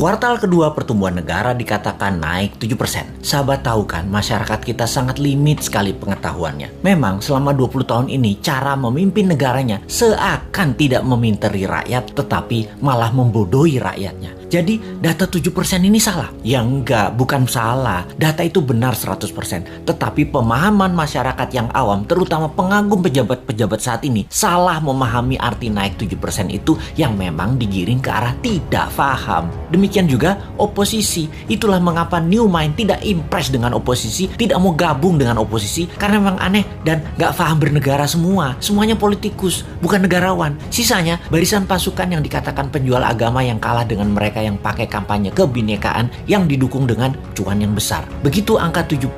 Kuartal kedua pertumbuhan negara dikatakan naik 7%. Sahabat tahu kan, masyarakat kita sangat limit sekali pengetahuannya. Memang selama 20 tahun ini cara memimpin negaranya seakan tidak meminteri rakyat tetapi malah membodohi rakyatnya. Jadi data 7% ini salah? Ya enggak, bukan salah. Data itu benar 100%. Tetapi pemahaman masyarakat yang awam, terutama pengagum pejabat-pejabat saat ini, salah memahami arti naik 7% itu yang memang digiring ke arah tidak paham. Demikian juga oposisi. Itulah mengapa New Mind tidak impress dengan oposisi, tidak mau gabung dengan oposisi, karena memang aneh dan gak paham bernegara semua. Semuanya politikus, bukan negarawan. Sisanya barisan pasukan yang dikatakan penjual agama yang kalah dengan mereka yang pakai kampanye kebinekaan yang didukung dengan cuan yang besar. Begitu angka 7%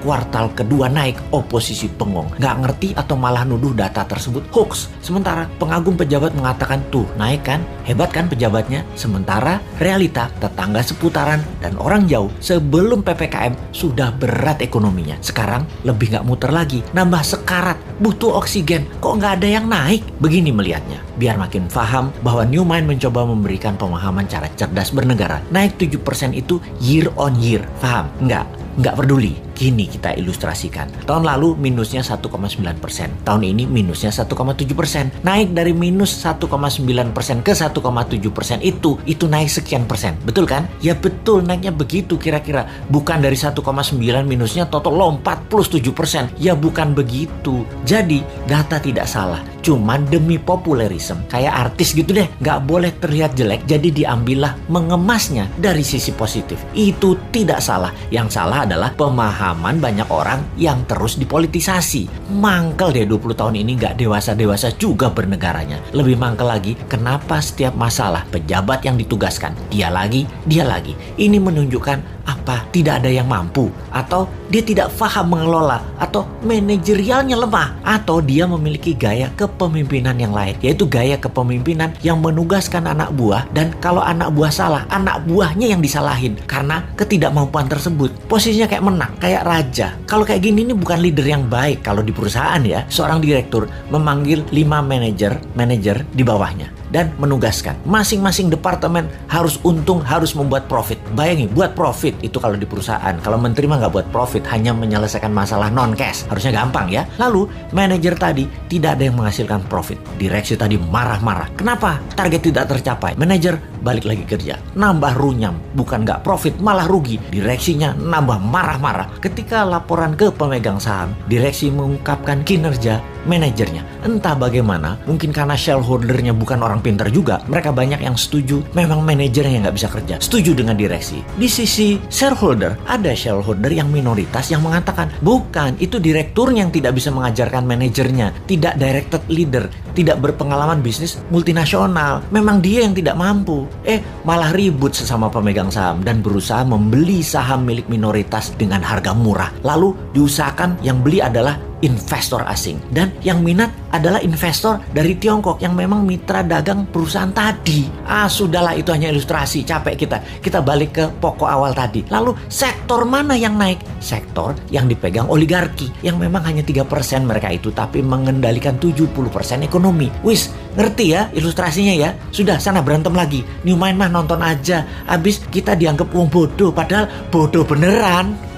kuartal kedua naik, oposisi bengong. Gak ngerti atau malah nuduh data tersebut hoax. Sementara pengagum pejabat mengatakan tuh naik kan, hebat kan pejabatnya. Sementara realita tetangga seputaran dan orang jauh sebelum PPKM sudah berat ekonominya. Sekarang lebih gak muter lagi, nambah sekarat, butuh oksigen. Kok gak ada yang naik? Begini melihatnya. Biar makin paham bahwa New Mind mencoba memberikan pemahaman cara cerdas bernegara. Naik 7% itu year on year. Paham? Nggak peduli. Kini kita ilustrasikan. Tahun lalu minusnya 1,9%. Tahun ini minusnya 1,7%. Naik dari minus 1,9% ke 1,7% itu naik sekian persen. Betul kan? Ya betul, naiknya begitu kira-kira. Bukan dari 1,9 minusnya total lompat plus 7%. Ya bukan begitu. Jadi data tidak salah. Cuman demi populerisme, kayak artis gitu deh, nggak boleh terlihat jelek, jadi diambillah mengemasnya dari sisi positif. Itu tidak salah. Yang salah adalah pemahaman banyak orang yang terus dipolitisasi. Mangkel deh 20 tahun ini nggak dewasa-dewasa juga bernegaranya. Lebih mangkel lagi, kenapa setiap masalah pejabat yang ditugaskan, dia lagi. Ini menunjukkan apa? Tidak ada yang mampu, atau dia tidak paham mengelola, atau manajerialnya lemah, atau dia memiliki gaya kepemimpinan yang lain, yaitu gaya kepemimpinan yang menugaskan anak buah, dan kalau anak buah salah, anak buahnya yang disalahin karena ketidakmampuan tersebut. Posisinya kayak menang, kayak raja. Kalau kayak gini ini bukan leader yang baik. Kalau di perusahaan ya, seorang direktur memanggil 5 manajer di bawahnya dan menugaskan masing-masing departemen harus untung, harus membuat profit. Bayangin, buat profit itu kalau di perusahaan. Kalau menteri mah nggak buat profit, hanya menyelesaikan masalah non-cash. Harusnya gampang ya. Lalu manajer tadi tidak ada yang menghasilkan profit. Direksi tadi marah-marah. Kenapa? Target tidak tercapai. Manajer balik lagi kerja, nambah runyam. Bukan nggak profit, malah rugi. Direksinya nambah marah-marah. Ketika laporan ke pemegang saham, direksi mengungkapkan kinerja manajernya. Entah bagaimana, mungkin karena shareholdernya bukan orang pintar juga, mereka banyak yang setuju memang manajernya yang nggak bisa kerja, setuju dengan direksi. Di sisi shareholder, ada shareholder yang minoritas yang mengatakan bukan, itu direkturnya yang tidak bisa mengajarkan manajernya, tidak directed leader, tidak berpengalaman bisnis multinasional, memang dia yang tidak mampu. Malah ribut sesama pemegang saham dan berusaha membeli saham milik minoritas dengan harga murah. Lalu diusahakan yang beli adalah investor asing, dan yang minat adalah investor dari Tiongkok yang memang mitra dagang perusahaan tadi. Sudahlah, itu hanya ilustrasi, capek kita balik ke pokok awal tadi. Lalu sektor mana yang naik? Sektor yang dipegang oligarki, yang memang hanya 3% mereka itu, tapi mengendalikan 70% ekonomi. Wis, ngerti ya ilustrasinya ya? Sudah, sana berantem lagi. New Mind mah nonton aja, abis kita dianggap wong bodoh, padahal bodoh beneran.